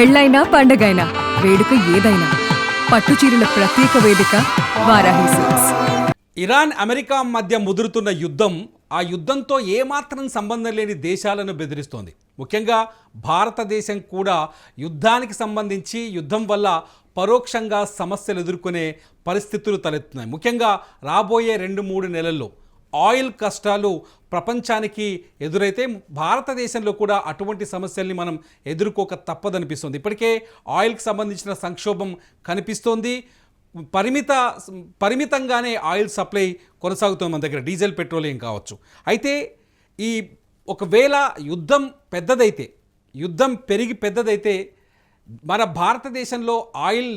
పెళ్ళైనా పండగైనా వేడుక ఏదైనా పట్టుచీరల ప్రత్యేక వేదిక వారాహి సిల్క్స్. ఇరాన్ అమెరికా మధ్య ముదురుతున్న యుద్ధం ఆ యుద్ధంతో ఏమాత్రం సంబంధం లేని దేశాలను బెదిరిస్తోంది. ముఖ్యంగా భారతదేశం కూడా యుద్ధానికి సంబంధించి యుద్ధం వల్ల పరోక్షంగా సమస్యలు ఎదుర్కొనే పరిస్థితులు తలెత్తున్నాయి. ముఖ్యంగా రాబోయే 2-3 నెలల్లో ఆయిల్ కష్టాలు ప్రపంచానికి ఎదురైతే భారతదేశంలో కూడా అటువంటి సమస్యల్ని మనం ఎదుర్కోక తప్పదనిపిస్తుంది. ఇప్పటికే ఆయిల్కి సంబంధించిన సంక్షోభం కనిపిస్తోంది. పరిమితంగానే ఆయిల్ సప్లై కొనసాగుతుంది మన దగ్గర, డీజిల్ పెట్రోలియం కావచ్చు. అయితే ఈ ఒకవేళ యుద్ధం పెరిగి పెద్దదైతే మన భారతదేశంలో ఆయిల్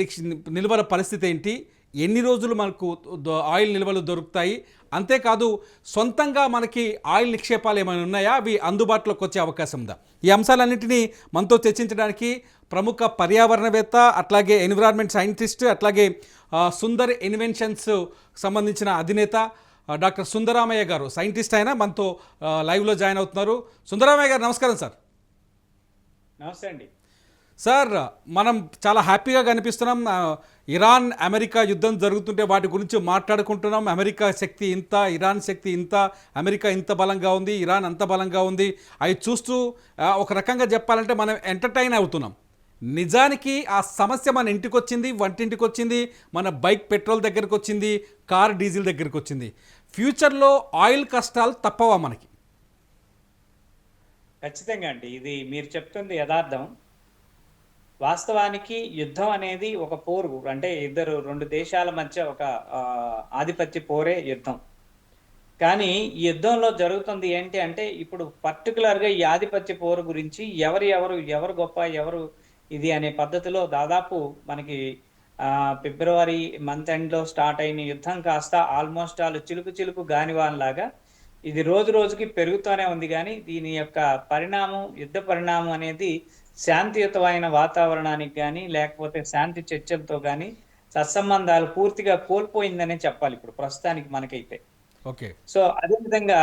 నిల్వల పరిస్థితి ఏంటి, ఎన్ని రోజులు మనకు ఆయిల్ నిల్వలు దొరుకుతాయి, అంతేకాదు సొంతంగా మనకి ఆయిల్ నిక్షేపాలు ఏమైనా ఉన్నాయా, అవి అందుబాటులోకి వచ్చే అవకాశం ఉందా? ఈ అంశాలన్నింటినీ మనతో చర్చించడానికి ప్రముఖ పర్యావరణవేత్త, అట్లాగే ఎన్విరాన్మెంట్ సైంటిస్ట్, అట్లాగే సుందర్ ఇన్వెన్షన్స్ సంబంధించిన అధినేత డాక్టర్ సుందరామయ్య గారు, సైంటిస్ట్ అయినా మనతో లైవ్లో జాయిన్ అవుతున్నారు. సుందరామయ్య గారు నమస్కారం సార్. నమస్తే అండి సార్. మనం చాలా హ్యాపీగా కనిపిస్తున్నాం. ఇరాన్ అమెరికా యుద్ధం జరుగుతుంటే వాటి గురించి మాట్లాడుకుంటున్నాం. అమెరికా శక్తి ఇంత, ఇరాన్ శక్తి ఇంత, అమెరికా ఇంత బలంగా ఉంది, ఇరాన్ అంత బలంగా ఉంది. అవి చూస్తూ ఒక రకంగా చెప్పాలంటే మనం ఎంటర్టైన్ అవుతున్నాం. నిజానికి ఆ సమస్య మన ఇంటికి వచ్చింది, వంటింటికి వచ్చింది, మన బైక్ పెట్రోల్ దగ్గరికి వచ్చింది, కార్ డీజిల్ దగ్గరికి వచ్చింది. ఫ్యూచర్లో ఆయిల్ కష్టాలు తప్పవా మనకి? ఖచ్చితంగా అండి, ఇది మీరు చెప్తుంది యథార్థం. వాస్తవానికి యుద్ధం అనేది ఒక పోరు, అంటే రెండు దేశాల మధ్య ఒక ఆధిపత్య పోరే యుద్ధం. కానీ ఈ యుద్ధంలో జరుగుతుంది ఏంటి అంటే, ఇప్పుడు పర్టికులర్గా ఈ ఆధిపత్య పోరు గురించి ఎవరు గొప్ప, ఎవరు ఇది అనే పద్ధతిలో దాదాపు మనకి ఫిబ్రవరి మంత్ ఎండ్లో స్టార్ట్ అయిన యుద్ధం కాస్త ఆల్మోస్ట్ చిలుకు గానివాన్లాగా ఇది రోజు రోజుకి పెరుగుతూనే ఉంది. కానీ దీని యొక్క యుద్ధ పరిణామం అనేది శాంతియుతమైన వాతావరణానికి కానీ, లేకపోతే శాంతి చర్చలతో కానీ సత్సంబంధాలు పూర్తిగా కోల్పోయిందనే చెప్పాలి ఇప్పుడు ప్రస్తుతానికి మనకైతే. ఓకే. సో అదేవిధంగా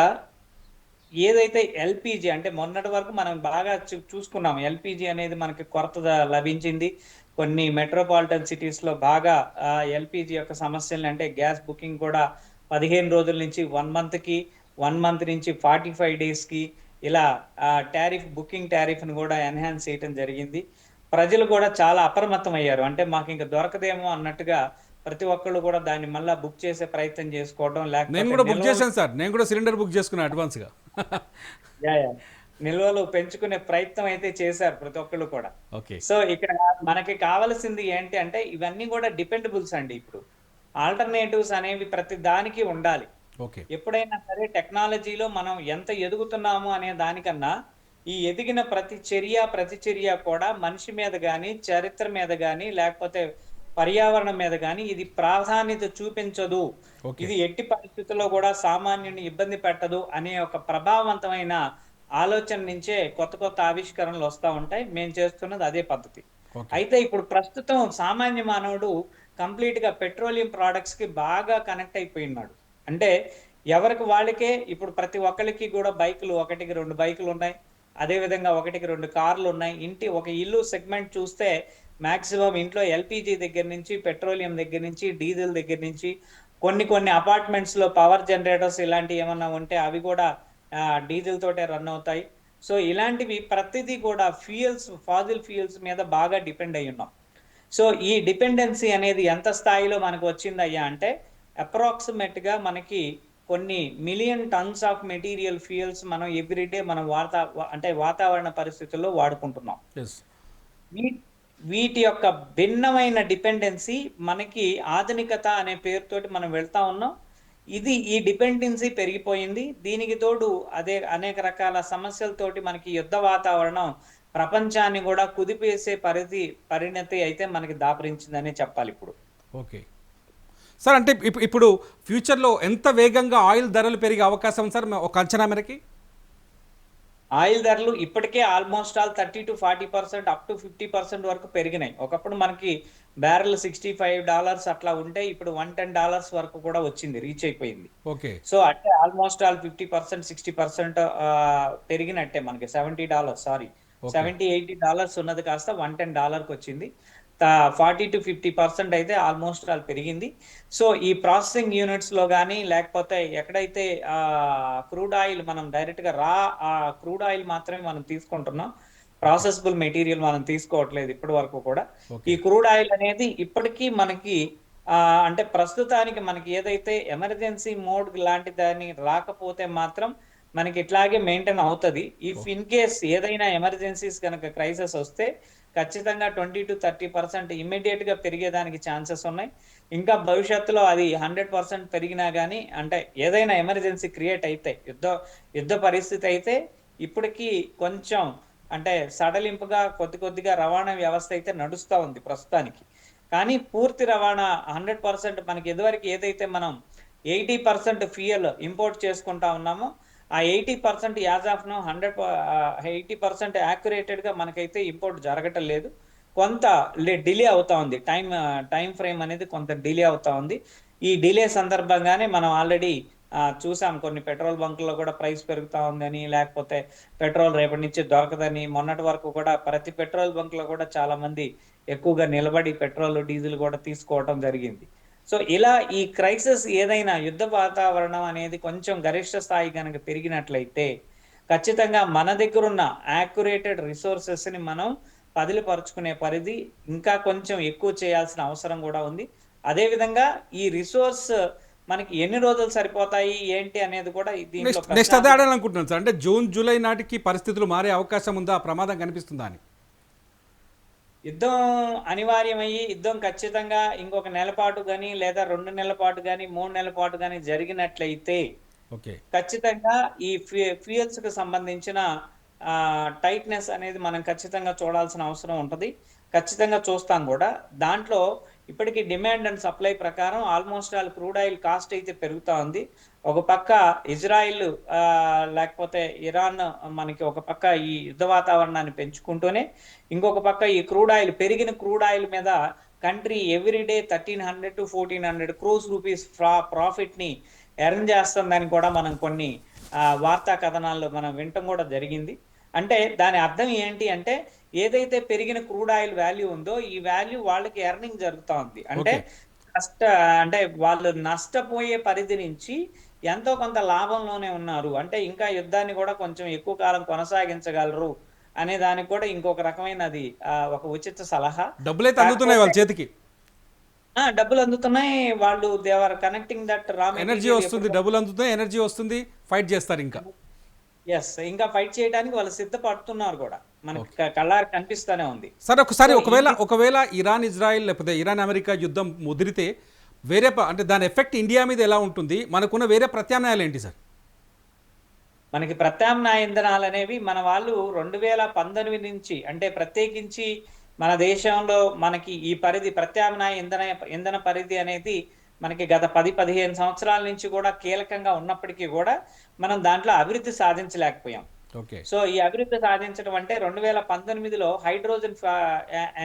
ఏదైతే ఎల్పిజి అంటే మొన్నటి వరకు మనం బాగా చూసుకున్నాం, ఎల్పిజి అనేది మనకి కొరత లభించింది. కొన్ని మెట్రోపాలిటన్ సిటీస్లో బాగా ఎల్పిజి యొక్క సమస్యలు, అంటే గ్యాస్ బుకింగ్ కూడా 15 రోజుల నుంచి 1 మంత్ నుంచి 45 డేస్కి ఇలా బుకింగ్ టారిఫ్ని కూడా ఎన్హాన్స్ చేయడం జరిగింది. ప్రజలు కూడా చాలా అప్రమత్తం అయ్యారు. అంటే మాకు ఇంకా దొరకదేమో అన్నట్టుగా ప్రతి ఒక్కళ్ళు కూడా దాన్ని మళ్ళీ బుక్ చేసే ప్రయత్నం చేసుకోవడం, నేను కూడా బుక్ చేశాను సార్. నేను కూడా సిలిండర్ బుక్ చేసుకున్నాను అడ్వాన్స్గా. నిల్వలు పెంచుకునే ప్రయత్నం అయితే చేశారు ప్రతి ఒక్కళ్ళు కూడా. సో ఇక్కడ మనకి కావాల్సింది ఏంటి అంటే, ఇవన్నీ కూడా డిపెండబుల్స్ అండి. ఇప్పుడు ఆల్టర్నేటివ్స్ అనేవి ప్రతి దానికి ఉండాలి. ఎప్పుడైనా సరే టెక్నాలజీలో మనం ఎంత ఎదుగుతున్నాము అనే దానికన్నా ఈ ఎదిగిన ప్రతిచర్య కూడా మనిషి మీద కానీ, చరిత్ర మీద కానీ, లేకపోతే పర్యావరణం మీద కానీ ఇది ప్రాధాన్యత చూపించదు, ఇది ఎట్టి పరిస్థితుల్లో కూడా సామాన్యుని ఇబ్బంది పెట్టదు అనే ఒక ప్రభావవంతమైన ఆలోచన నుంచే కొత్త ఆవిష్కరణలు వస్తూ ఉంటాయి. మేము చేస్తున్నది అదే పద్ధతి. అయితే ఇప్పుడు ప్రస్తుతం సామాన్య మానవుడు కంప్లీట్ గా పెట్రోలియం ప్రొడక్ట్స్ కి బాగా కనెక్ట్ అయిపోయినాడు. అంటే ఎవరికి వాళ్ళకే ఇప్పుడు ప్రతి ఒక్కరికి కూడా బైకులు, 1-2 బైకులు ఉన్నాయి, అదేవిధంగా 1-2 కార్లు ఉన్నాయి. ఒక ఇల్లు సెగ్మెంట్ చూస్తే మాక్సిమం ఇంట్లో ఎల్పిజి దగ్గర నుంచి, పెట్రోలియం దగ్గర నుంచి, డీజిల్ దగ్గర నుంచి, కొన్ని అపార్ట్మెంట్స్ లో పవర్ జనరేటర్స్ ఇలాంటివి ఏమన్నా ఉంటే అవి కూడా డీజిల్ తోటే రన్ అవుతాయి. సో ఇలాంటివి ప్రతిదీ కూడా ఫాజిల్ ఫ్యూయల్స్ మీద బాగా డిపెండ్ అయి ఉన్నాం. సో ఈ డిపెండెన్సీ అనేది ఎంత స్థాయిలో మనకు వచ్చిందయ్యా అంటే, అప్రాక్సిమేట్ గా మనకి కొన్ని million tons of material fuels మనం ఎవ్రీడే మనం వాతావరణ పరిస్థితుల్లో వాడుకుంటున్నాం. వీటి యొక్క భిన్నమైన డిపెండెన్సీ మనకి ఆధునికత అనే పేరుతోటి మనం వెళ్తా ఉన్నాం. ఈ డిపెండెన్సీ పెరిగిపోయింది. దీనికి తోడు అనేక రకాల సమస్యలతోటి మనకి యుద్ధ వాతావరణం ప్రపంచాన్ని కూడా కుదిపేసే పరిణతి అయితే మనకి దాపరించిందనే చెప్పాలి ఇప్పుడు. ఓకే సార్, అంటే ఇప్పుడు ఫ్యూచర్లో ఎంత వేగంగా ఆయిల్ ధరలు పెరిగే అవకాశం సార్ ఒక అంచనా మేరకి? ఆయిల్ ధరలు ఇప్పటికే ఆల్మోస్ట్ 30-40% అప్ టు 50% వరకు పెరిగినాయి. ఒకప్పుడు మనకి బ్యారెల్ $65 అట్లా ఉంటే ఇప్పుడు $110 వరకు కూడా వచ్చింది, రీచ్ అయిపోయింది. ఓకే. సో అంటే ఆల్మోస్ట్ 50%, 60% పెరిగినట్టే మనకి. $70 సారీ $70-80 ఉన్నది కాస్త $110కి వచ్చింది. 40-50% అయితే ఆల్మోస్ట్ ఆల్ పెరిగింది. సో ఈ ప్రాసెసింగ్ యూనిట్స్ లో కానీ, లేకపోతే ఎక్కడైతే క్రూడ్ ఆయిల్ మనం డైరెక్ట్ గా క్రూడ్ ఆయిల్ మాత్రమే మనం తీసుకుంటున్నాం, ప్రాసెసబుల్ మెటీరియల్ మనం తీసుకోవట్లేదు ఇప్పటి వరకు కూడా. ఈ క్రూడ్ ఆయిల్ అనేది ఇప్పటికీ మనకి అంటే ప్రస్తుతానికి మనకి ఏదైతే ఎమర్జెన్సీ మోడ్ లాంటి దాన్ని రాకపోతే మాత్రం మనకి ఇట్లాగే మెయింటైన్ అవుతుంది. ఇఫ్ ఇన్ కేస్ ఏదైనా ఎమర్జెన్సీస్ కనుక క్రైసిస్ వస్తే ఖచ్చితంగా 20-30% ఇమ్మీడియట్ గా పెరిగేదానికి ఛాన్సెస్ ఉన్నాయి. ఇంకా భవిష్యత్తులో అది 100% పెరిగినా కానీ, అంటే ఏదైనా ఎమర్జెన్సీ క్రియేట్ అయితే యుద్ధ పరిస్థితి అయితే ఇప్పటికీ కొంచెం అంటే సడలింపుగా కొద్దిగా రవాణా వ్యవస్థ అయితే నడుస్తూ ఉంది ప్రస్తుతానికి. కానీ పూర్తి రవాణా 100% మనకి ఇదివరకు ఏదైతే మనం 80% ఫ్యూయల్ ఇంపోర్ట్ చేసుకుంటా ఉన్నామో, ఆ 80% యాజ్ ఆఫ్ నో 80% యాక్యురేటెడ్ గా మనకైతే ఇంపోర్ట్ జరగటం లేదు. కొంత డిలే అవుతా ఉంది, టైం ఫ్రేమ్ అనేది కొంత డిలే అవుతా ఉంది. ఈ డిలే సందర్భంగానే మనం ఆల్రెడీ చూసాం, కొన్ని పెట్రోల్ బంకుల్లో కూడా ప్రైస్ పెరుగుతా ఉందని, లేకపోతే పెట్రోల్ రేపటి నుంచి దొరకదని. మొన్నటి వరకు కూడా ప్రతి పెట్రోల్ బంక్ లో కూడా చాలా మంది ఎక్కువగా నిలబడి పెట్రోల్ డీజిల్ కూడా తీసుకోవటం జరిగింది. సో ఇలా ఈ క్రైసిస్ ఏదైనా యుద్ధ వాతావరణం అనేది కొంచెం గరిష్ట స్థాయి కనుక పెరిగినట్లయితే ఖచ్చితంగా మన దగ్గర ఉన్న యాక్యురేటెడ్ రిసోర్సెస్ ని మనం పదిలిపరుచుకునే పరిధి ఇంకా కొంచెం ఎక్కువ చేయాల్సిన అవసరం కూడా ఉంది. అదే విధంగా ఈ రిసోర్స్ మనకి ఎన్ని రోజులు సరిపోతాయి ఏంటి అనేది కూడా దీంట్లో నెక్స్ట్ అదే ఆడాలనుకుంటున్నాను సార్. అంటే జూన్ జూలై నాటికి పరిస్థితులు మారే అవకాశం ఉందా, ప్రమాదం కనిపిస్తుందా అని? యుద్ధం అనివార్యమయ్యి యుద్ధం ఖచ్చితంగా ఇంకొక నెల పాటు కానీ, లేదా 2 నెలల పాటు కానీ, 3 నెలల పాటు కానీ జరిగినట్లయితే ఖచ్చితంగా ఈ ఫ్యూయల్స్ కు సంబంధించిన టైట్నెస్ అనేది మనం ఖచ్చితంగా చూడాల్సిన అవసరం ఉంటది. ఖచ్చితంగా చూస్తాం కూడా. దాంట్లో ఇప్పటికీ డిమాండ్ అండ్ సప్లై ప్రకారం almost all crude oil cost అయితే పెరుగుతా ఉంది. ఒక పక్క ఇజ్రాయిల్ లేకపోతే ఇరాన్ మనకి ఒక పక్క ఈ యుద్ధ వాతావరణాన్ని పెంచుకుంటూనే, ఇంకొక పక్క ఈ పెరిగిన క్రూడ్ ఆయిల్ మీద country everyday 1300-1400 crores rupees profit ని ఎర్న్ చేస్తుందని కూడా మనం కొన్ని వార్తా కథనాల్లో మనం వినటం కూడా జరిగింది. అంటే దాని అర్థం ఏంటి అంటే, ఏదైతే పెరిగిన క్రూడ్ ఆయిల్ వాల్యూ ఉందో ఈ వాల్యూ వాళ్ళకి ఎర్నింగ్ జరుగుతా ఉంది. అంటే వాళ్ళు నష్టపోయే పరిధి నుంచి ఎంతో కొంత లాభంలోనే ఉన్నారు. అంటే ఇంకా యుద్ధాన్ని కూడా కొంచెం ఎక్కువ కాలం కొనసాగించగలరు అనే దానికి కూడా ఇంకొక రకమైనది ఒక ఉచిత సలహా. డబ్బులైతే అందుతున్నాయి వాళ్ళ చేతికి, డబ్బులు అందుతున్నాయి. వాళ్ళు దేవర్ కనెక్టింగ్ దట్ ఎనర్జీ వస్తుంది, డబ్బులు అందుతున్నాయి, ఎనర్జీ వస్తుంది, ఫైట్ చేస్తారు ఇంకా ఫైట్ చేయడానికి వాళ్ళు సిద్ధపడుతున్నారు కూడా, మనకి కళ్ళారు కనిపిస్తూనే ఉంది. సరే, ఒకవేళ ఇరాన్ ఇజ్రాయిల్ లేకపోతే ఇరాన్ అమెరికా యుద్ధం ముదిరితే వేరే అంటే దాని ఎఫెక్ట్ ఇండియా మీద ఎలా ఉంటుంది? మనకున్న వేరే ప్రత్యామ్నాయాలు ఏంటి సార్? మనకి ప్రత్యామ్నాయ ఇంధనాలు అనేవి మన వాళ్ళు 2019 నుంచి, అంటే ప్రత్యేకించి మన దేశంలో మనకి ఈ పరిధి ప్రత్యామ్నాయ ఇంధన పరిధి అనేది మనకి గత 10-15 సంవత్సరాల నుంచి కూడా కీలకంగా ఉన్నప్పటికీ కూడా మనం దాంట్లో అభివృద్ధి సాధించలేకపోయాం. సో ఈ అభివృద్ధి సాధించడం అంటే 2019లో హైడ్రోజన్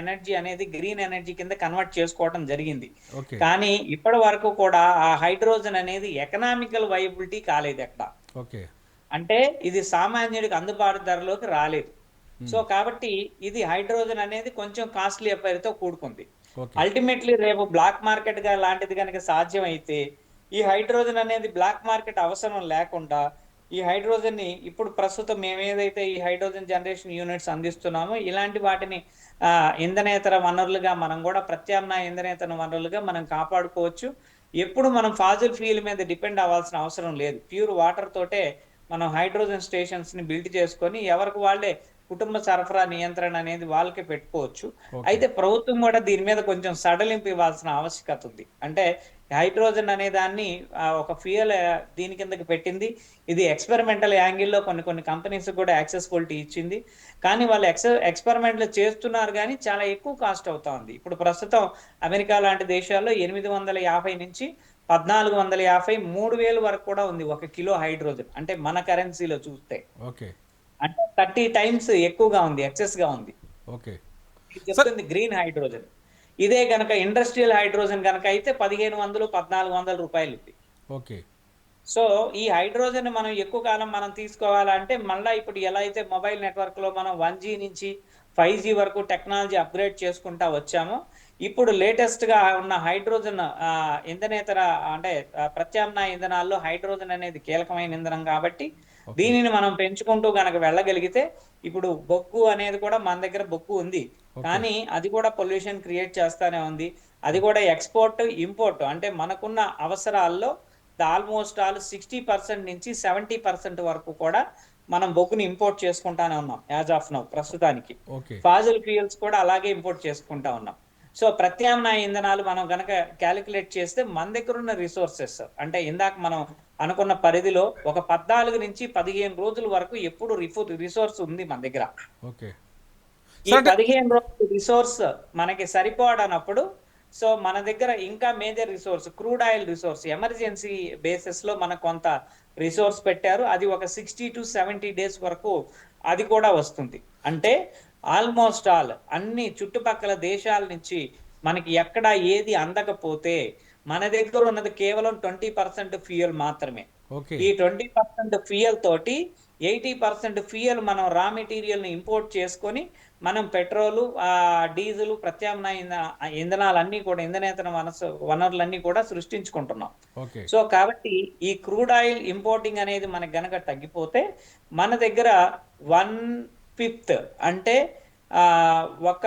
ఎనర్జీ అనేది గ్రీన్ ఎనర్జీ కింద కన్వర్ట్ చేసుకోవడం జరిగింది. కానీ ఇప్పటి వరకు కూడా ఆ హైడ్రోజన్ అనేది ఎకనామికల్ వైబిలిటీ కాలేదు ఎక్కడ. అంటే ఇది సామాన్యుడికి అందుబాటు ధరలోకి రాలేదు. సో కాబట్టి ఇది హైడ్రోజన్ అనేది కొంచెం కాస్ట్లీ అఫైర్తో కూడుకుంది. అల్టిమేట్లీ రేపు బ్లాక్ మార్కెట్ గా లాంటిది కనుక సాధ్యం అయితే ఈ హైడ్రోజన్ అనేది బ్లాక్ మార్కెట్ అవసరం లేకుండా ఈ హైడ్రోజన్ ని ఇప్పుడు ప్రస్తుతం మేము ఏదైతే ఈ హైడ్రోజన్ జనరేషన్ యూనిట్స్ అందిస్తున్నామో ఇలాంటి వాటిని ఇంధనేతర వనరులుగా మనం కూడా ప్రత్యామ్నాయ ఇంధనేతర వనరులుగా మనం కాపాడుకోవచ్చు. ఎప్పుడు మనం ఫాజిల్ ఫ్యూయల్ మీద డిపెండ్ అవ్వాల్సిన అవసరం లేదు. ప్యూర్ వాటర్ తోటే మనం హైడ్రోజన్ స్టేషన్స్ ని బిల్డ్ చేసుకొని ఎవరికి వాళ్ళే కుటుంబ సరఫరా నియంత్రణ అనేది వాళ్ళకే పెట్టుకోవచ్చు. అయితే ప్రభుత్వం కూడా దీని మీద కొంచెం సడలింపు ఇవ్వాల్సిన ఆవశ్యకత ఉంది. అంటే హైడ్రోజన్ అనే దాన్ని ఒక ఫ్యూయల్ దీని కిందకి పెట్టింది. ఇది ఎక్స్పెరిమెంటల్ యాంగిల్లో కొన్ని కంపెనీస్ కూడా యాక్సెసిబిలిటీ ఇచ్చింది. కానీ వాళ్ళు ఎక్స్పెరిమెంట్లు చేస్తున్నారు కానీ చాలా ఎక్కువ కాస్ట్ అవుతా ఉంది. ఇప్పుడు ప్రస్తుతం అమెరికా లాంటి దేశాల్లో 850 నుంచి 1450, 3000 వరకు కూడా ఉంది 1 కిలో హైడ్రోజన్. అంటే మన కరెన్సీలో చూస్తే అంటే 30 times ఎక్కువగా ఉంది, ఎక్సెస్ గా ఉంది. చెప్తుంది గ్రీన్ హైడ్రోజన్. ఇదే గనక ఇండస్ట్రియల్ హైడ్రోజన్ గనక అయితే 1500-1400 రూపాయలు. సో ఈ హైడ్రోజన్ మనం ఎక్కువ కాలం మనం తీసుకోవాలంటే మళ్ళీ ఇప్పుడు ఎలా అయితే మొబైల్ నెట్వర్క్లో మనం 1G నుంచి 5G వరకు టెక్నాలజీ అప్గ్రేడ్ చేసుకుంటా వచ్చామో, ఇప్పుడు లేటెస్ట్గా ఉన్న హైడ్రోజన్ ఇంధనేతర అంటే ప్రత్యామ్నాయ ఇంధనాల్లో హైడ్రోజన్ అనేది కీలకమైన ఇంధనం కాబట్టి దీనిని మనం పెంచుకుంటూ గనక వెళ్ళగలిగితే, ఇప్పుడు బొగ్గు అనేది కూడా మన దగ్గర బొగ్గు ఉంది, కానీ అది కూడా పొల్యూషన్ క్రియేట్ చేస్తానే ఉంది. అది కూడా ఎక్స్పోర్ట్ ఇంపోర్ట్ అంటే మనకున్న అవసరాల్లో ఆల్మోస్ట్ ఆల్ 60% నుంచి 70% వరకు కూడా మనం బొగ్గుని ఇంపోర్ట్ చేసుకుంటానే ఉన్నాం యాజ్ ఆఫ్ నౌ ప్రస్తుతానికి. ఫాజిల్ ఫ్యూయల్స్ కూడా అలాగే ఇంపోర్ట్ చేసుకుంటా ఉన్నాం. సో ప్రత్యామ్నాయ ఇంధనాలు మనం గనక క్యాలిక్యులేట్ చేస్తే మన దగ్గర ఉన్న రిసోర్సెస్ అంటే ఇందాక మనం అనుకున్న పరిధిలో ఒక 14 నుంచి 15 రోజుల వరకు ఎప్పుడు రిసోర్స్ ఉంది మన దగ్గర. ఈ 15 రోజుల రిసోర్స్ మనకి సరిపోవడనప్పుడు సో మన దగ్గర ఇంకా major resource crude oil resource emergency basis లో మనకు కొంత రిసోర్స్ పెట్టారు. అది ఒక 60 to 70 డేస్ వరకు అది కూడా వస్తుంది. అంటే ఆల్మోస్ట్ ఆల్ అన్ని చుట్టుపక్కల దేశాల నుంచి మనకి ఎక్కడ ఏది అందకపోతే మన దగ్గర ఉన్నది కేవలం 20% ఫ్యూయల్ మాత్రమే. ఈ 20% ఫ్యూయల్ తోటి 80% ఫ్యూయల్ మనం రా మెటీరియల్ ని ఇంపోర్ట్ చేసుకొని మనం పెట్రోలు డీజిల్ ప్రత్యామ్నాయ ఇంధనాలన్నీ కూడా ఇంధనేతర వనరులన్నీ కూడా సృష్టించుకుంటున్నాం. సో కాబట్టి ఈ క్రూడ్ ఆయిల్ ఇంపోర్టింగ్ అనేది మనకు గనక తగ్గిపోతే మన దగ్గర 1/5 అంటే ఒక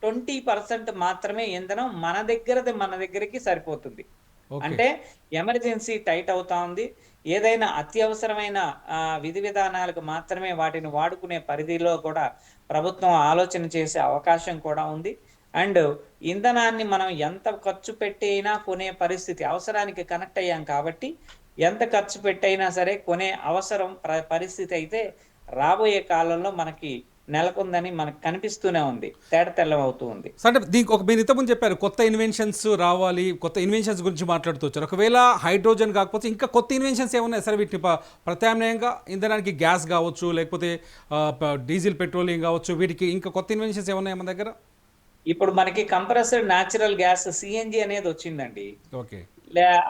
20% మాత్రమే ఇంధనం మన దగ్గరికి సరిపోతుంది. అంటే ఎమర్జెన్సీ టైట్ అవుతా ఉంది. ఏదైనా అత్యవసరమైన విధి విధానాలకు మాత్రమే వాటిని వాడుకునే పరిధిలో కూడా ప్రభుత్వం ఆలోచన చేసే అవకాశం కూడా ఉంది. అండ్ ఇంధనాన్ని మనం ఎంత ఖర్చు పెట్టైనా కొనే పరిస్థితి, అవసరానికి కనెక్ట్ అయ్యాం కాబట్టి ఎంత ఖర్చు పెట్టైనా సరే కొనే అవసరం పరిస్థితి అయితే రాబోయే కాలంలో మనకి నెలకొందని మనకు కనిపిస్తూనే ఉంది, తెల్లం అవుతూ ఉంది. అంటే దీనికి మీరు ఇంతకుముందు చెప్పారు కొత్త ఇన్వెన్షన్స్ రావాలి, కొత్త ఇన్వెన్షన్స్ గురించి మాట్లాడుతూ వచ్చారు. ఒకవేళ హైడ్రోజన్ కాకపోతే ఇంకా కొత్త ఇన్వెన్షన్స్ ఏమున్నాయి సార్? వీటిని ప్రత్యామ్నాయంగా ఇంధనానికి గ్యాస్ కావచ్చు, లేకపోతే డీజిల్ పెట్రోలియం కావచ్చు, వీటికి ఇంకా కొత్త ఇన్వెన్షన్స్ ఏమున్నాయి మన దగ్గర? ఇప్పుడు మనకి కంప్రెస్డ్ న్యాచురల్ గ్యాస్ సిఎన్జి అనేది వచ్చిందండి.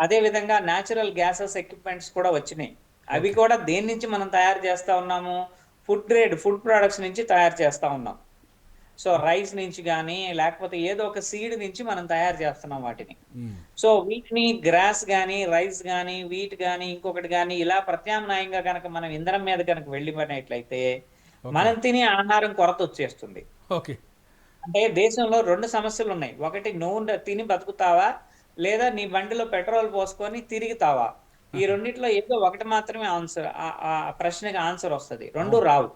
అదే విధంగా న్యాచురల్ గ్యాసెస్ ఎక్విప్మెంట్స్ కూడా వచ్చినాయి. అవి కూడా దేని నుంచి మనం తయారు చేస్తా ఉన్నాము? ఫుడ్ ప్రొడక్ట్స్ నుంచి తయారు చేస్తా ఉన్నాం. సో రైస్ నుంచి కానీ లేకపోతే ఏదో ఒక సీడ్ నుంచి మనం తయారు చేస్తున్నాం వాటిని. సో వీటిని గ్రాస్ కానీ రైస్ కానీ వీట్ కానీ ఇంకొకటి కానీ ఇలా ప్రత్యామ్నాయంగా కనుక మనం ఇంధనం మీద కనుక వెళ్ళిపోయినట్లయితే మనం తినే ఆహారం కొరత వచ్చేస్తుంది. అంటే దేశంలో 2 సమస్యలు ఉన్నాయి. ఒకటి నువ్వు తిని బతుకుతావా, లేదా నీ బండిలో పెట్రోల్ పోసుకొని తిరుగుతావా. ఈ రెండిట్లో ఏదో ఒకటి మాత్రమే ఆన్సర్, ఆ ప్రశ్నకి ఆన్సర్ వస్తుంది. 2 రావు.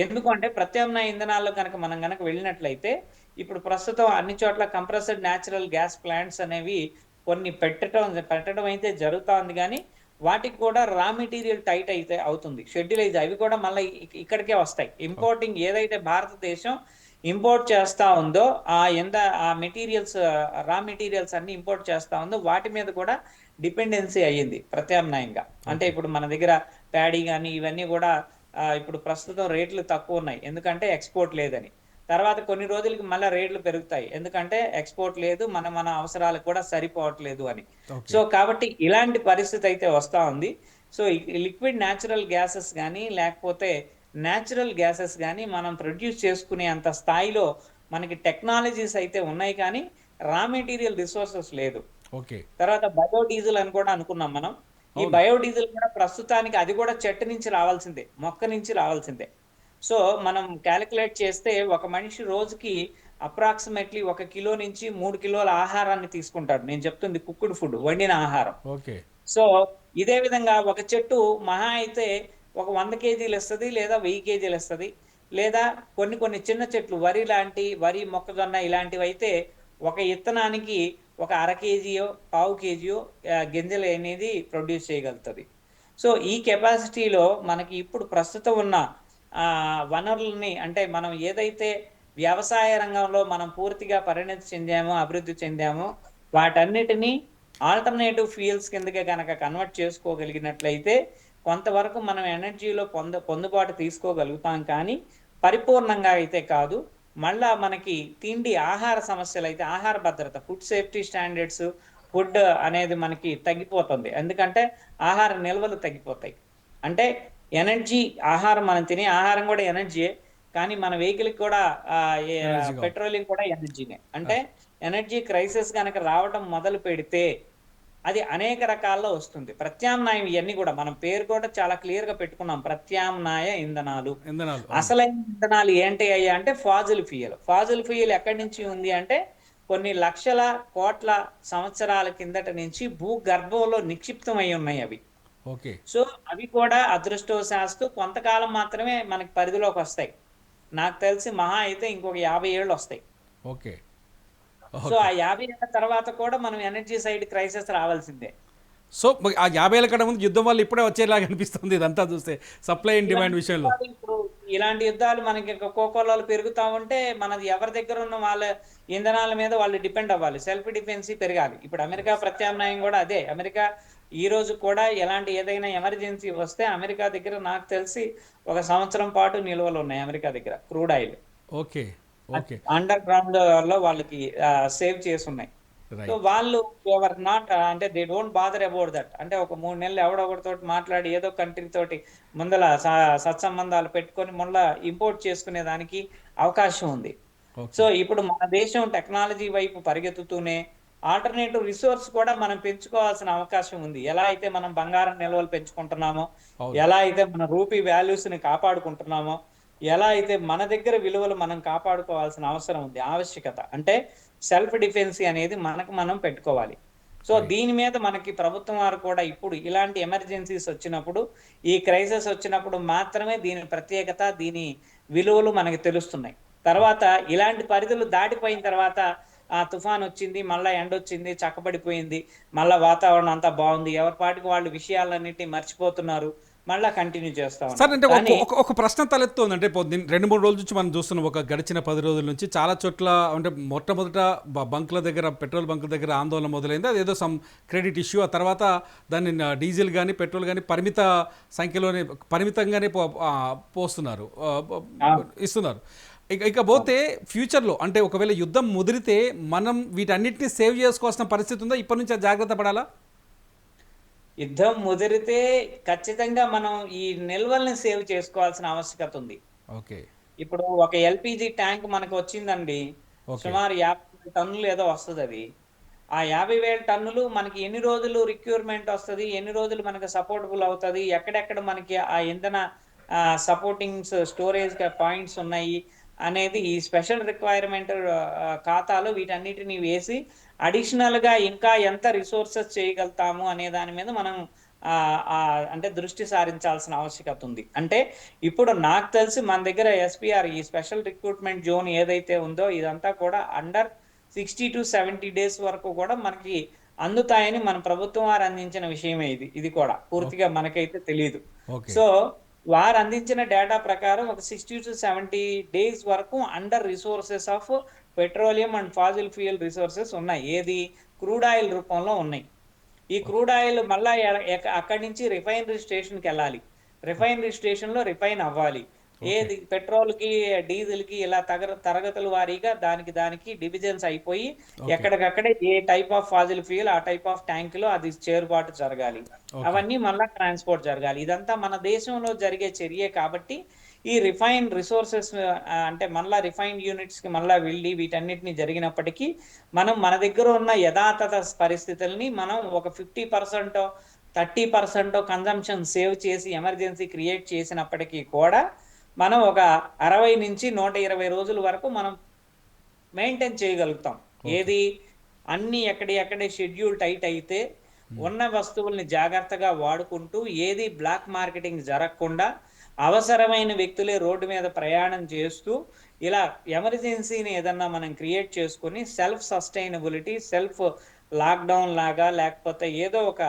ఎందుకంటే ప్రత్యామ్నాయ ఇంధనాల్లో కనుక మనం కనుక వెళ్ళినట్లయితే ఇప్పుడు ప్రస్తుతం అన్ని చోట్ల కంప్రెస్డ్ న్యాచురల్ గ్యాస్ ప్లాంట్స్ అనేవి కొన్ని పెట్టడం అయితే జరుగుతా ఉంది. కానీ వాటికి కూడా రా మెటీరియల్ టైట్ అయితే అవుతుంది, షెడ్యూల్ అయితే అవి కూడా మళ్ళీ ఇక్కడికే వస్తాయి. ఇంపోర్టింగ్ ఏదైతే భారతదేశం ఇంపోర్ట్ చేస్తా ఉందో ఆ మెటీరియల్స్, రా మెటీరియల్స్ అన్ని ఇంపోర్ట్ చేస్తా ఉందో వాటి మీద కూడా డిపెండెన్సీ అయ్యింది ప్రత్యామ్నాయంగా. అంటే ఇప్పుడు మన దగ్గర ప్యాడీ కానీ ఇవన్నీ కూడా ఇప్పుడు ప్రస్తుతం రేట్లు తక్కువ ఉన్నాయి, ఎందుకంటే ఎక్స్పోర్ట్ లేదని. తర్వాత కొన్ని రోజులకి మళ్ళీ రేట్లు పెరుగుతాయి, ఎందుకంటే ఎక్స్పోర్ట్ లేదు, మన అవసరాలకు కూడా సరిపోవట్లేదు అని. సో కాబట్టి ఇలాంటి పరిస్థితి అయితే వస్తా ఉంది. సో లిక్విడ్ న్యాచురల్ గ్యాసెస్ కానీ లేకపోతే న్యాచురల్ గ్యాసెస్ కానీ మనం ప్రొడ్యూస్ చేసుకునే అంత స్థాయిలో మనకి టెక్నాలజీస్ అయితే ఉన్నాయి, కానీ రా మెటీరియల్ రిసోర్సెస్ లేదు. తర్వాత బయోడీజిల్ అని కూడా అనుకున్నాం మనం. ఈ బయోడీజిల్ కూడా ప్రస్తుతానికి అది కూడా చెట్టు నుంచి రావాల్సిందే, మొక్క నుంచి రావాల్సిందే. సో మనం క్యాలిక్యులేట్ చేస్తే ఒక మనిషి రోజుకి అప్రాక్సిమేట్లీ 1 కిలో నుంచి 3 కిలోల ఆహారాన్ని తీసుకుంటాడు. నేను చెప్తుంది కుక్కుడు ఫుడ్, వండిన ఆహారం. సో ఇదే విధంగా ఒక చెట్టు మహా అయితే ఒక 100 కేజీలు ఇస్తుంది, లేదా 1000 కేజీలు ఇస్తుంది. లేదా కొన్ని చిన్న చెట్లు వరి మొక్కజొన్న ఇలాంటివి అయితే ఒక ఇత్తనానికి ఒక 1/2 కేజీయో 1/4 కేజీయో గింజలు అనేది ప్రొడ్యూస్ చేయగలుగుతుంది. సో ఈ కెపాసిటీలో మనకి ఇప్పుడు ప్రస్తుతం ఉన్న వనరులని, అంటే మనం ఏదైతే వ్యవసాయ రంగంలో మనం పూర్తిగా పరిణతి చెందామో, అభివృద్ధి చెందామో, వాటన్నిటినీ ఆల్టర్నేటివ్ ఫ్యూయల్స్ కిందకే కనుక కన్వర్ట్ చేసుకోగలిగినట్లయితే కొంతవరకు మనం ఎనర్జీలో పొందుబాటు తీసుకోగలుగుతాం, కానీ పరిపూర్ణంగా అయితే కాదు. మళ్ళా మనకి ఆహార సమస్యలు అయితే, ఆహార భద్రత, ఫుడ్ సేఫ్టీ స్టాండర్డ్స్, ఫుడ్ అనేది మనకి తగ్గిపోతుంది. ఎందుకంటే ఆహార నిల్వలు తగ్గిపోతాయి. అంటే ఎనర్జీ ఆహారం, మనం తినే ఆహారం కూడా ఎనర్జీయే. కానీ మన వెహికల్‌కి కూడా ఎనర్జీ కావాలి. పెట్రోలియం కూడా ఎనర్జీనే. అంటే ఎనర్జీ క్రైసిస్ గనక రావడం మొదలుపెడితే అది అనేక రకాల్లో వస్తుంది. ప్రత్యామ్నాయం ఇయన్నీ గూడా మనం పేరు కూడా చాలా క్లియర్‌గా పెట్టుకున్నాం. ప్రత్యామ్నాయ ఇంధనాలు. ఇంధనాలు. అసలైన ఇంధనాలు ఏంటి అయ్యా అంటే ఫాజిల్ ఫ్యూయల్. ఫాజిల్ ఫ్యూయల్ ఎక్కడి నుంచి ఉంది అంటే కొన్ని లక్షల, కోట్ల సంవత్సరాల కిందట నుంచి భూగర్భంలో నిక్షిప్తమై ఉన్నాయి అవి. ఓకే. సో అవి కూడా అదృష్టవశాత్తు కొంతకాలం మాత్రమే మనకి పరిధిలోకొస్తాయి. నాకు తెలిసి మహా అయితే ఇంకొక 50 ఏళ్ళొస్తాయి. ఓకే. సో ఆ 50 ఏళ్ల తర్వాత కూడా మనం ఎనర్జీ సైడ్ క్రైసిస్ రావాల్సిందే. సో ఆ 50 ఏళ్ల కంటే ముందు యుద్ధం వల్ల ఇప్పుడే వచ్చేలాగా అనిపిస్తుంది ఇదంతా చూస్తే సప్లై అండ్ డిమాండ్ విషయంలో. ఇప్పుడు ఇలాంటి యుద్ధాలు మనకి కోకోలాలు పెరుగుతా ఉంటే మనది ఎవరి దగ్గర ఉన్న వాళ్ళ ఇంధనాల మీద వాళ్ళు డిపెండ్ అవ్వాలి. సెల్ఫ్ డిఫెన్సీ పెరగాలి. ఇప్పుడు అమెరికా ప్రత్యామ్నాయం కూడా అదే. అమెరికా ఈ రోజు కూడా ఎలాంటి ఏదైనా ఎమర్జెన్సీ వస్తే అమెరికా దగ్గర నాకు తెలిసి 1 సంవత్సరం పాటు నిల్వలు ఉన్నాయి అమెరికా దగ్గర crude oil. Okay. Okay. Under ground లో వాళ్ళకి సేవ్ చేసి ఉన్నాయి. సో వాళ్ళు ఎవర్ నాట్ అంటే they don't bother about that. అంటే ఒక 3 నెలలు ఎవడో ఒకటితోటి మాట్లాడి ఏదో కంట్రీ తోటి ముందల సత్సంబంధాలు పెట్టుకొని మళ్ళా ఇంపోర్ట్ చేసుకునే దానికి అవకాశం ఉంది. సో ఇప్పుడు మన దేశం టెక్నాలజీ వైపు పరిగెత్తుతూనే ఆల్టర్నేటివ్ రిసోర్స్ కూడా మనం పెంచుకోవాల్సిన అవకాశం ఉంది. ఎలా అయితే మనం బంగారం నిల్వలు పెంచుకుంటున్నామో, ఎలా అయితే మన రూపీ వాల్యూస్ ని కాపాడుకుంటున్నామో, ఎలా అయితే మన దగ్గర విలువలు మనం కాపాడుకోవాల్సిన అవసరం ఉంది, ఆవశ్యకత. అంటే సెల్ఫ్ డిఫెన్సీ అనేది మనకు మనం పెట్టుకోవాలి. సో దీని మీద మనకి ప్రభుత్వం వారు కూడా ఇప్పుడు ఇలాంటి ఎమర్జెన్సీస్ వచ్చినప్పుడు, ఈ క్రైసిస్ వచ్చినప్పుడు మాత్రమే దీని ప్రత్యేకత, దీని విలువలు మనకి తెలుస్తున్నాయి. తర్వాత ఇలాంటి పరిధులు దాటిపోయిన తర్వాత తుఫాన్ వచ్చింది, మళ్ళా ఎండొచ్చింది, చక్కబడిపోయింది, మళ్ళా వాతావరణం అంతా బాగుంది, ఎవరి పాటికి వాళ్ళు విషయాలన్నిటిని మర్చిపోతున్నారు, మళ్ళా కంటిన్యూ చేస్తా సార్. అంటే ఉన్నారు. ఒక ప్రశ్న తలెత్తుంది. అంటే 2-3 రోజుల నుంచి మనం చూస్తున్నాం, ఒక గడిచిన 10 రోజుల నుంచి చాలా చోట్ల అంటే మొట్టమొదట బంకుల దగ్గర, పెట్రోల్ బంకుల దగ్గర ఆందోళన మొదలైంది. అది ఏదో సమ్ క్రెడిట్ ఇష్యూ. ఆ తర్వాత దాన్ని డీజిల్ కానీ పెట్రోల్ కానీ పరిమిత సంఖ్యలోనే పరిమితంగానే పోస్తున్నారు, ఇస్తున్నారు. ఇకపోతే ఫ్యూచర్లో అంటే ఒకవేళ యుద్ధం ముదిరితే మనం వీటన్నిటిని సేవ్ చేసుకోవాల్సిన పరిస్థితి ఉందా? ఇప్పటి నుంచి జాగ్రత్త పడాలా? యుద్ధం ముదిరితే ఖచ్చితంగా మనం ఈ నిల్వల్ని సేవ్ చేసుకోవాల్సిన ఆవశ్యకత ఉంది. ఓకే. ఇప్పుడు ఒక ఎల్పిజి ట్యాంక్ మనకు వచ్చిందండి, సుమారు 50,000 టన్నులు ఏదో వస్తుంది. అది ఆ 50,000 టన్నులు మనకి ఎన్ని రోజులు రిక్యూర్మెంట్ వస్తుంది, ఎన్ని రోజులు మనకి సపోర్టబుల్ అవుతుంది, ఎక్కడెక్కడ మనకి ఆ ఇంధన సపోర్టింగ్ స్టోరేజ్ పాయింట్స్ ఉన్నాయి అనేది ఈ స్పెషల్ రిక్వైర్మెంట్ ఖాతాలో వీటన్నిటిని వేసి అడిషనల్ గా ఇంకా ఎంత రిసోర్సెస్ చేయగలుగుతాము అనే దాని మీద మనం అంటే దృష్టి సారించాల్సిన ఆవశ్యకత ఉంది. అంటే ఇప్పుడు నాకు తెలిసి మన దగ్గర ఎస్పీఆర్, ఈ స్పెషల్ రిక్రూట్మెంట్ జోన్ ఏదైతే ఉందో ఇదంతా కూడా అండర్ 60 to 70 డేస్ వరకు కూడా మనకి అందుతాయని మన ప్రభుత్వం వారు అందించిన విషయమే. ఇది కూడా పూర్తిగా మనకైతే తెలియదు. సో వారు అందించిన డేటా ప్రకారం ఒక 60 to 70 డేస్ వరకు under resources of petroleum and Faasil fuel resources ఉన్నాయి. ఏది? క్రూడ్ ఆయిల్ రూపంలో ఉన్నాయి. ఈ క్రూడ్ ఆయిల్ మళ్ళా అక్కడి నుంచి రిఫైనరీ స్టేషన్కి వెళ్ళాలి, రిఫైనరీ స్టేషన్ లో రిఫైన్ అవ్వాలి. ఏది పెట్రోల్ కి, డీజిల్ కి ఇలా తరగతుల వారీగా దానికి డివిజన్స్ అయిపోయి ఎక్కడికక్కడే ఏ టైప్ ఆఫ్ ఫాజిల్ ఫ్యూయల్ ఆ టైప్ ఆఫ్ ట్యాంక్ లో అది చేరుబాటు జరగాలి. అవన్నీ మళ్ళా ట్రాన్స్పోర్ట్ జరగాలి. ఇదంతా మన దేశంలో జరిగే చర్యే. కాబట్టి ఈ రిఫైన్ రిసోర్సెస్ అంటే మళ్ళా రిఫైన్ యూనిట్స్ కి మళ్ళా వెళ్ళి వీటన్నిటిని జరిగినప్పటికీ మనం మన దగ్గర ఉన్న యథాతథ పరిస్థితుల్ని మనం ఒక 50% 30% కన్జంప్షన్ సేవ్ చేసి ఎమర్జెన్సీ క్రియేట్ చేసినప్పటికీ కూడా మనం ఒక 60 నుంచి 120 రోజుల వరకు మనం మెయింటైన్ చేయగలుగుతాం. ఏది? అన్ని ఎక్కడే షెడ్యూల్ టైట్ అయితే ఉన్న వస్తువుల్ని జాగ్రత్తగా వాడుకుంటూ, ఏది బ్లాక్ మార్కెటింగ్ జరగకుండా అవసరమైన వ్యక్తులే రోడ్డు మీద ప్రయాణం చేస్తూ ఇలా ఎమర్జెన్సీని ఏదన్నా మనం క్రియేట్ చేసుకుని సెల్ఫ్ సస్టైనబిలిటీ, సెల్ఫ్ లాక్డౌన్ లాగా లేకపోతే ఏదో ఒక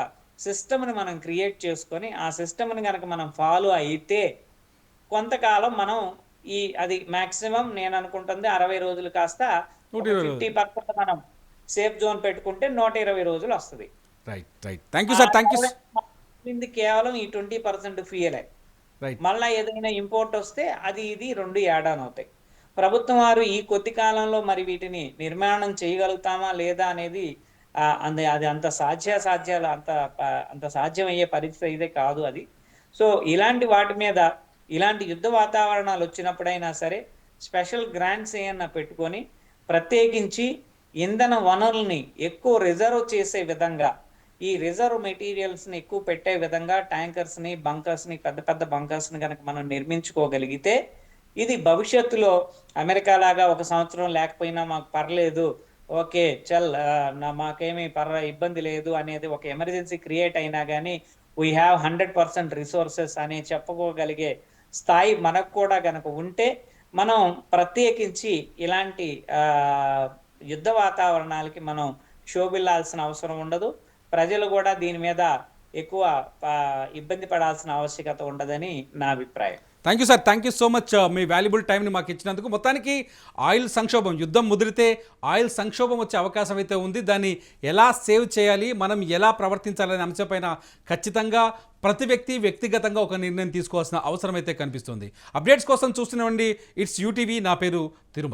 సిస్టమ్ని మనం క్రియేట్ చేసుకొని ఆ సిస్టమ్ని కనుక మనం ఫాలో అయితే కొంతకాలం మనం అది మాక్సిమం నేను అనుకుంటుంది 60 రోజులు కాస్త 50% మనం సేఫ్ జోన్ పెట్టుకుంటే 120 రోజులు వస్తుంది. కేవలం ఈ 20% ఫ్యూయలే. మళ్ళా ఏదైనా ఇంపోర్ట్ వస్తే ఇది 2 యాడ్ ఆన్ అవుతాయి. ప్రభుత్వం వారు ఈ కొద్ది కాలంలో మరి వీటిని నిర్మాణం చేయగలుగుతామా లేదా అనేది అది అంత సాధ్యాలు అంత సాధ్యమయ్యే పరిస్థితి అయితే కాదు అది. సో ఇలాంటి వాటి మీద ఇలాంటి యుద్ధ వాతావరణాలు వచ్చినప్పుడైనా సరే స్పెషల్ గ్రాంట్స్ ఏమన్నా పెట్టుకొని ప్రత్యేకించి ఇంధన వనరుల్ని ఎక్కువ రిజర్వ్ చేసే విధంగా, ఈ రిజర్వ్ మెటీరియల్స్ని ఎక్కువ పెట్టే విధంగా ట్యాంకర్స్ని, బంకర్స్ని, పెద్ద పెద్ద బంకర్స్ని కనుక మనం నిర్మించుకోగలిగితే ఇది భవిష్యత్తులో అమెరికా లాగా 1 సంవత్సరం లేకపోయినా మాకు పర్లేదు, ఓకే చల్ మాకేమీ ఇబ్బంది లేదు అనేది ఒక ఎమర్జెన్సీ క్రియేట్ అయినా కానీ వీ హ్యావ్ 100% రిసోర్సెస్ అని చెప్పుకోగలిగే స్థాయి మనకు కూడా కనుక ఉంటే మనం ప్రత్యేకించి ఇలాంటి యుద్ధ వాతావరణాలకి మనం శోభిల్లాల్సిన అవసరం ఉండదు. ప్రజలు కూడా దీని మీద ఎక్కువ ఇబ్బంది పడాల్సిన ఆవశ్యకత ఉండదని నా అభిప్రాయం. Thank you sir, thank you so much me valuable టైంని మాకు ఇచ్చినందుకు. మొత్తానికి ఆయిల్ సంక్షోభం, యుద్ధం ముదిరితే ఆయిల్ సంక్షోభం వచ్చే అవకాశం అయితే ఉంది. దాన్ని ఎలా సేవ్ చేయాలి, మనం ఎలా ప్రవర్తించాలనే అంశంపైన ఖచ్చితంగా ప్రతి వ్యక్తి వ్యక్తిగతంగా ఒక నిర్ణయం తీసుకోవాల్సిన అవసరం అయితే కనిపిస్తుంది. అప్డేట్స్ కోసం చూస్తున్నామండి. It's UTV. నా పేరు తిరుమల.